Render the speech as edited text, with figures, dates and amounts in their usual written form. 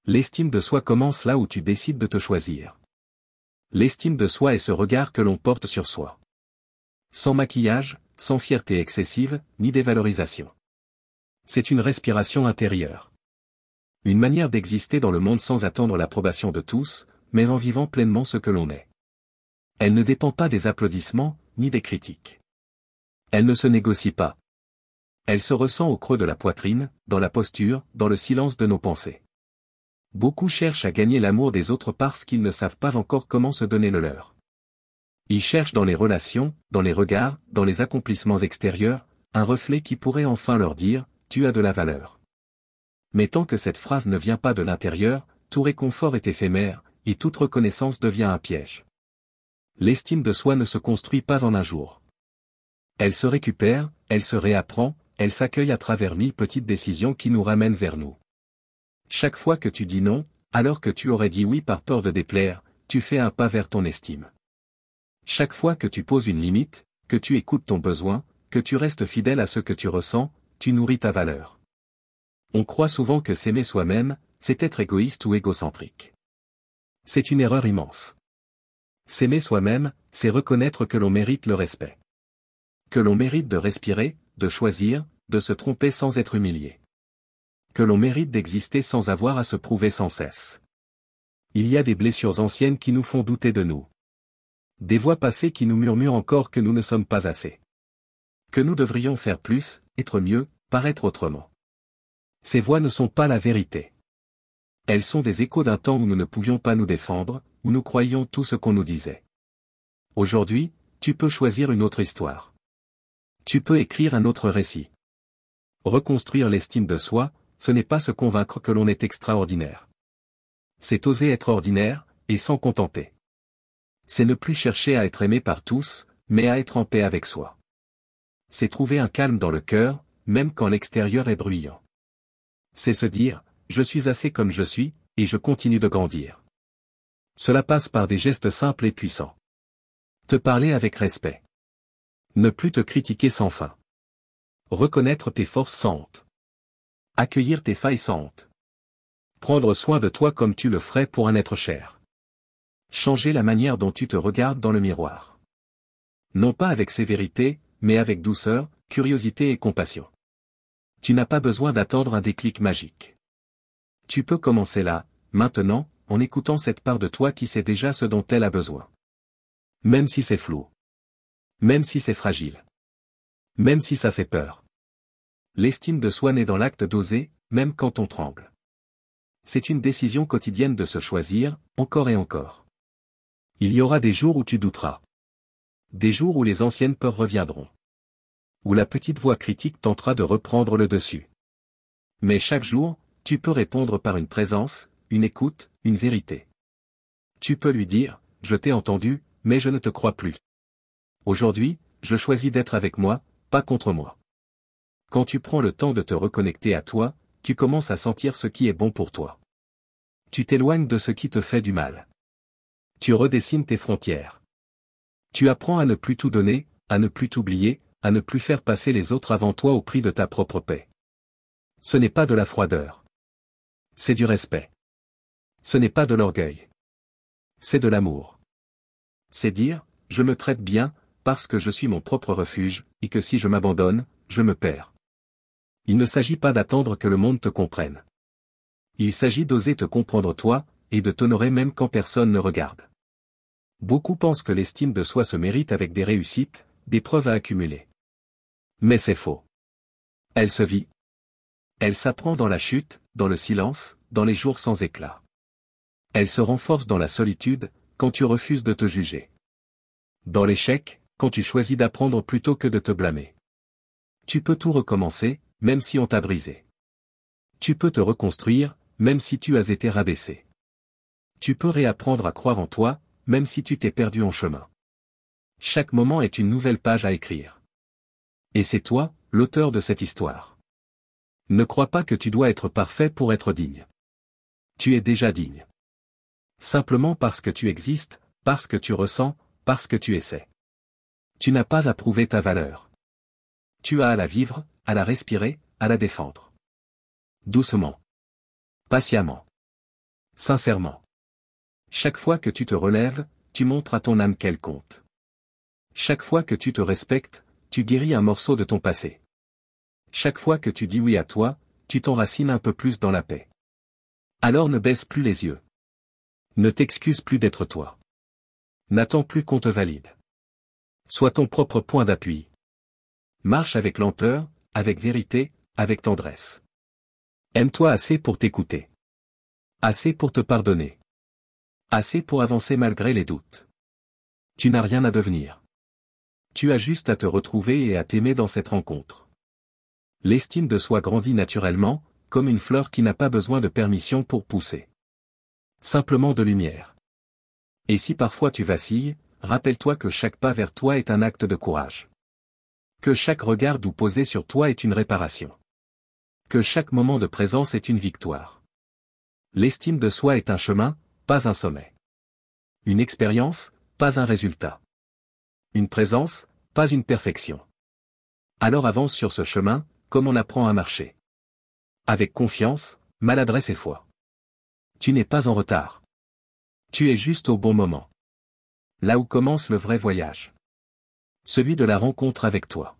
L'estime de soi commence là où tu décides de te choisir. L'estime de soi est ce regard que l'on porte sur soi. Sans maquillage, sans fierté excessive, ni dévalorisation. C'est une respiration intérieure. Une manière d'exister dans le monde sans attendre l'approbation de tous, mais en vivant pleinement ce que l'on est. Elle ne dépend pas des applaudissements, ni des critiques. Elle ne se négocie pas. Elle se ressent au creux de la poitrine, dans la posture, dans le silence de nos pensées. Beaucoup cherchent à gagner l'amour des autres parce qu'ils ne savent pas encore comment se donner le leur. Ils cherchent dans les relations, dans les regards, dans les accomplissements extérieurs, un reflet qui pourrait enfin leur dire « tu as de la valeur ». Mais tant que cette phrase ne vient pas de l'intérieur, tout réconfort est éphémère, et toute reconnaissance devient un piège. L'estime de soi ne se construit pas en un jour. Elle se récupère, elle se réapprend, elle s'accueille à travers 1000 petites décisions qui nous ramènent vers nous. Chaque fois que tu dis non, alors que tu aurais dit oui par peur de déplaire, tu fais un pas vers ton estime. Chaque fois que tu poses une limite, que tu écoutes ton besoin, que tu restes fidèle à ce que tu ressens, tu nourris ta valeur. On croit souvent que s'aimer soi-même, c'est être égoïste ou égocentrique. C'est une erreur immense. S'aimer soi-même, c'est reconnaître que l'on mérite le respect. Que l'on mérite de respirer, de choisir, de se tromper sans être humilié. Que l'on mérite d'exister sans avoir à se prouver sans cesse. Il y a des blessures anciennes qui nous font douter de nous. Des voix passées qui nous murmurent encore que nous ne sommes pas assez. Que nous devrions faire plus, être mieux, paraître autrement. Ces voix ne sont pas la vérité. Elles sont des échos d'un temps où nous ne pouvions pas nous défendre, où nous croyions tout ce qu'on nous disait. Aujourd'hui, tu peux choisir une autre histoire. Tu peux écrire un autre récit. Reconstruire l'estime de soi, ce n'est pas se convaincre que l'on est extraordinaire. C'est oser être ordinaire, et s'en contenter. C'est ne plus chercher à être aimé par tous, mais à être en paix avec soi. C'est trouver un calme dans le cœur, même quand l'extérieur est bruyant. C'est se dire, je suis assez comme je suis, et je continue de grandir. Cela passe par des gestes simples et puissants. Te parler avec respect. Ne plus te critiquer sans fin. Reconnaître tes forces sans honte. Accueillir tes failles sans honte. Prendre soin de toi comme tu le ferais pour un être cher. Changer la manière dont tu te regardes dans le miroir. Non pas avec sévérité, mais avec douceur, curiosité et compassion. Tu n'as pas besoin d'attendre un déclic magique. Tu peux commencer là, maintenant, en écoutant cette part de toi qui sait déjà ce dont elle a besoin. Même si c'est flou. Même si c'est fragile. Même si ça fait peur. L'estime de soi naît dans l'acte d'oser, même quand on tremble. C'est une décision quotidienne de se choisir, encore et encore. Il y aura des jours où tu douteras. Des jours où les anciennes peurs reviendront. Où la petite voix critique tentera de reprendre le dessus. Mais chaque jour, tu peux répondre par une présence, une écoute, une vérité. Tu peux lui dire, je t'ai entendu, mais je ne te crois plus. Aujourd'hui, je choisis d'être avec moi, pas contre moi. Quand tu prends le temps de te reconnecter à toi, tu commences à sentir ce qui est bon pour toi. Tu t'éloignes de ce qui te fait du mal. Tu redessines tes frontières. Tu apprends à ne plus tout donner, à ne plus t'oublier, à ne plus faire passer les autres avant toi au prix de ta propre paix. Ce n'est pas de la froideur. C'est du respect. Ce n'est pas de l'orgueil. C'est de l'amour. C'est dire, je me traite bien, parce que je suis mon propre refuge, et que si je m'abandonne, je me perds. Il ne s'agit pas d'attendre que le monde te comprenne. Il s'agit d'oser te comprendre toi, et de t'honorer même quand personne ne regarde. Beaucoup pensent que l'estime de soi se mérite avec des réussites, des preuves à accumuler. Mais c'est faux. Elle se vit. Elle s'apprend dans la chute, dans le silence, dans les jours sans éclat. Elle se renforce dans la solitude, quand tu refuses de te juger. Dans l'échec, quand tu choisis d'apprendre plutôt que de te blâmer. Tu peux tout recommencer, même si on t'a brisé. Tu peux te reconstruire, même si tu as été rabaissé. Tu peux réapprendre à croire en toi, même si tu t'es perdu en chemin. Chaque moment est une nouvelle page à écrire. Et c'est toi, l'auteur de cette histoire. Ne crois pas que tu dois être parfait pour être digne. Tu es déjà digne. Simplement parce que tu existes, parce que tu ressens, parce que tu essaies. Tu n'as pas à prouver ta valeur. Tu as à la vivre, à la respirer, à la défendre. Doucement. Patiemment. Sincèrement. Chaque fois que tu te relèves, tu montres à ton âme qu'elle compte. Chaque fois que tu te respectes, tu guéris un morceau de ton passé. Chaque fois que tu dis oui à toi, tu t'enracines un peu plus dans la paix. Alors ne baisse plus les yeux. Ne t'excuse plus d'être toi. N'attends plus qu'on te valide. Sois ton propre point d'appui. Marche avec lenteur, avec vérité, avec tendresse. Aime-toi assez pour t'écouter. Assez pour te pardonner. Assez pour avancer malgré les doutes. Tu n'as rien à devenir. Tu as juste à te retrouver et à t'aimer dans cette rencontre. L'estime de soi grandit naturellement, comme une fleur qui n'a pas besoin de permission pour pousser. Simplement de lumière. Et si parfois tu vacilles, rappelle-toi que chaque pas vers toi est un acte de courage. Que chaque regard doux posé sur toi est une réparation. Que chaque moment de présence est une victoire. L'estime de soi est un chemin, pas un sommet. Une expérience, pas un résultat. Une présence, pas une perfection. Alors avance sur ce chemin, comme on apprend à marcher. Avec confiance, maladresse et foi. Tu n'es pas en retard. Tu es juste au bon moment. Là où commence le vrai voyage. Celui de la rencontre avec toi.